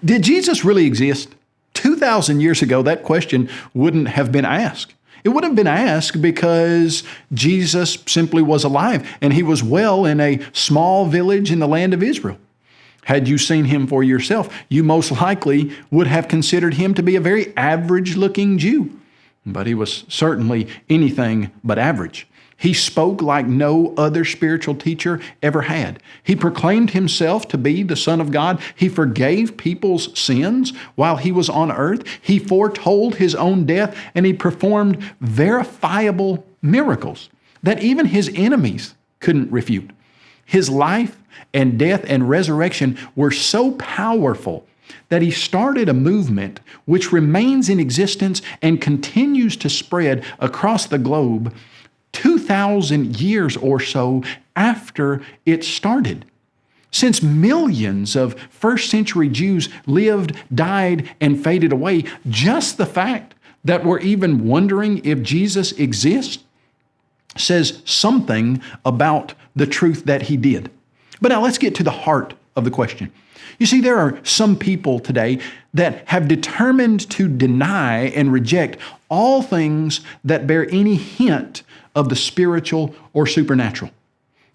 Did Jesus really exist? 2,000 years ago, that question wouldn't have been asked. It would have been asked because Jesus simply was alive and he was well in a small village in the land of Israel. Had you seen him for yourself, you most likely would have considered him to be a very average-looking Jew. But he was certainly anything but average. He spoke like no other spiritual teacher ever had. He proclaimed himself to be the Son of God. He forgave people's sins while he was on earth. He foretold his own death, and he performed verifiable miracles that even his enemies couldn't refute. His life and death and resurrection were so powerful that he started a movement which remains in existence and continues to spread across the globe 2,000 years or so after it started. Since millions of first century Jews lived, died, and faded away, just the fact that we're even wondering if Jesus exists says something about the truth that he did. But now let's get to the heart of the question. You see, there are some people today that have determined to deny and reject all things that bear any hint of the spiritual or supernatural.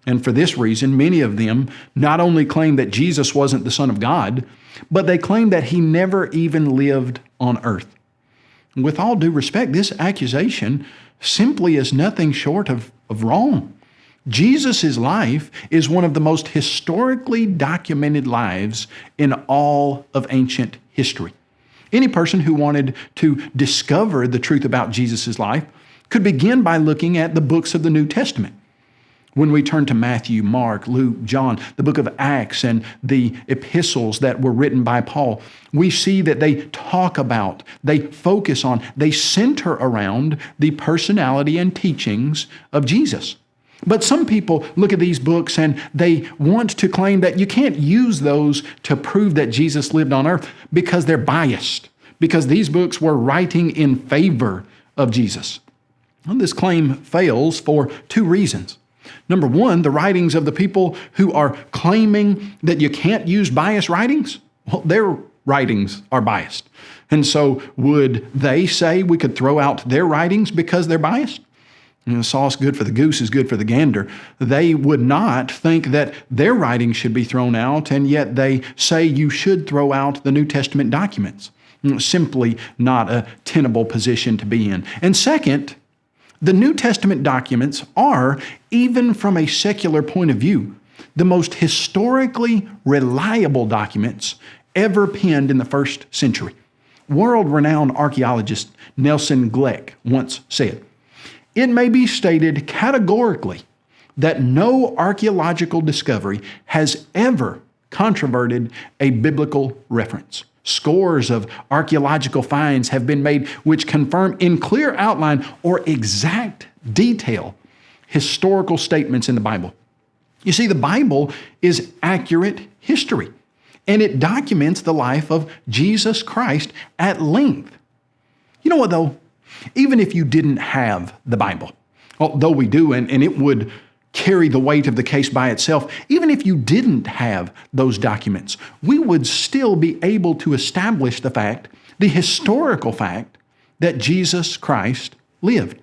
And for this reason, many of them not only claim that Jesus wasn't the Son of God, but they claim that he never even lived on earth. With all due respect, this accusation simply is nothing short of wrong. Jesus' life is one of the most historically documented lives in all of ancient history. Any person who wanted to discover the truth about Jesus' life could begin by looking at the books of the New Testament. When we turn to Matthew, Mark, Luke, John, the book of Acts, and the epistles that were written by Paul, we see that they talk about, they focus on, they center around the personality and teachings of Jesus. But some people look at these books and they want to claim that you can't use those to prove that Jesus lived on earth because they're biased, because these books were writing in favor of Jesus. Well, this claim fails for two reasons. Number one, the writings of the people who are claiming that you can't use biased writings, well, their writings are biased. And so would they say we could throw out their writings because they're biased? Sauce good for the goose is good for the gander. They would not think that their writings should be thrown out, and yet they say you should throw out the New Testament documents. Simply not a tenable position to be in. And second, the New Testament documents are, even from a secular point of view, the most historically reliable documents ever penned in the first century. World-renowned archaeologist Nelson Gleck once said, "It may be stated categorically that no archaeological discovery has ever controverted a biblical reference. Scores of archaeological finds have been made which confirm in clear outline or exact detail historical statements in the Bible." You see, the Bible is accurate history, and it documents the life of Jesus Christ at length. You know what, though? Even if you didn't have the Bible, although we do, and it would carry the weight of the case by itself, even if you didn't have those documents, we would still be able to establish the fact, the historical fact, that Jesus Christ lived.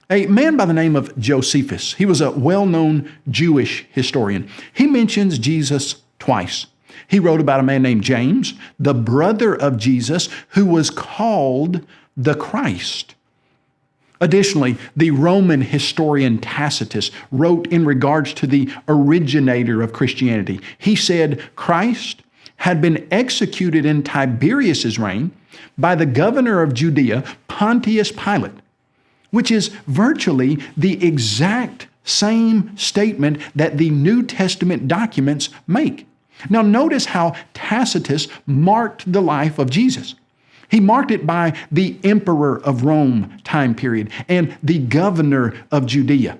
A man by the name of Josephus, he was a well-known Jewish historian. He mentions Jesus twice. He wrote about a man named James, the brother of Jesus, who was called the Christ. Additionally, the Roman historian Tacitus wrote in regards to the originator of Christianity. He said Christ had been executed in Tiberius's reign by the governor of Judea, Pontius Pilate, which is virtually the exact same statement that the New Testament documents make. Now notice how Tacitus marked the life of Jesus. He marked it by the emperor of Rome time period and the governor of Judea.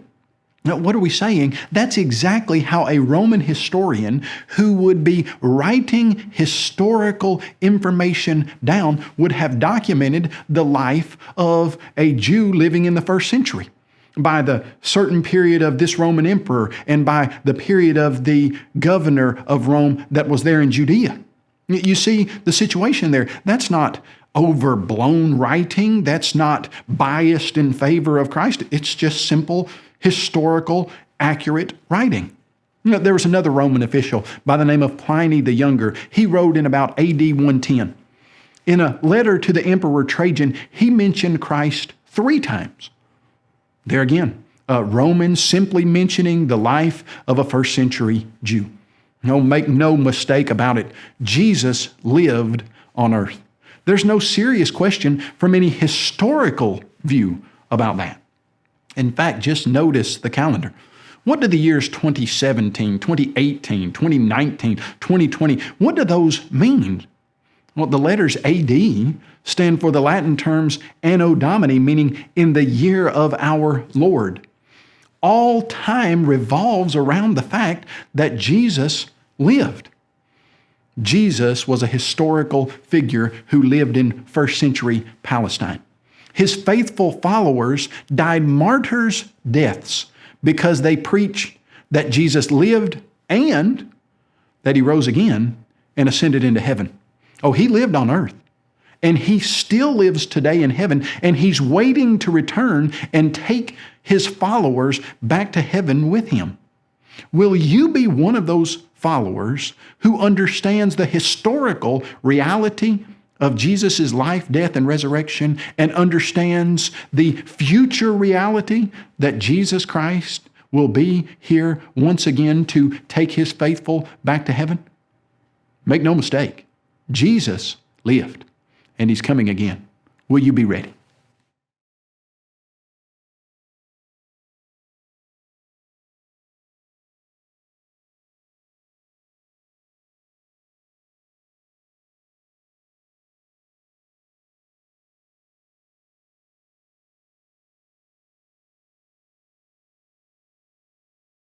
Now, what are we saying? That's exactly how a Roman historian who would be writing historical information down would have documented the life of a Jew living in the first century, by the certain period of this Roman emperor and by the period of the governor of Rome that was there in Judea. You see the situation there. That's not overblown writing. That's not biased in favor of Christ. It's just simple, historical, accurate writing. There was another Roman official by the name of Pliny the Younger. He wrote in about AD 110. In a letter to the Emperor Trajan, he mentioned Christ 3 times. There again, Romans simply mentioning the life of a first century Jew. No, make no mistake about it. Jesus lived on earth. There's no serious question from any historical view about that. In fact, just notice the calendar. What do the years 2017, 2018, 2019, 2020, what do those mean? Well, the letters AD stand for the Latin terms Anno Domini, meaning in the year of our Lord. All time revolves around the fact that Jesus lived. Jesus was a historical figure who lived in first century Palestine. His faithful followers died martyrs' deaths because they preached that Jesus lived and that he rose again and ascended into heaven. Oh, he lived on earth, and he still lives today in heaven, and he's waiting to return and take his followers back to heaven with him. Will you be one of those followers who understands the historical reality of Jesus' life, death, and resurrection, and understands the future reality that Jesus Christ will be here once again to take his faithful back to heaven? Make no mistake, Jesus lived, and he's coming again. Will you be ready?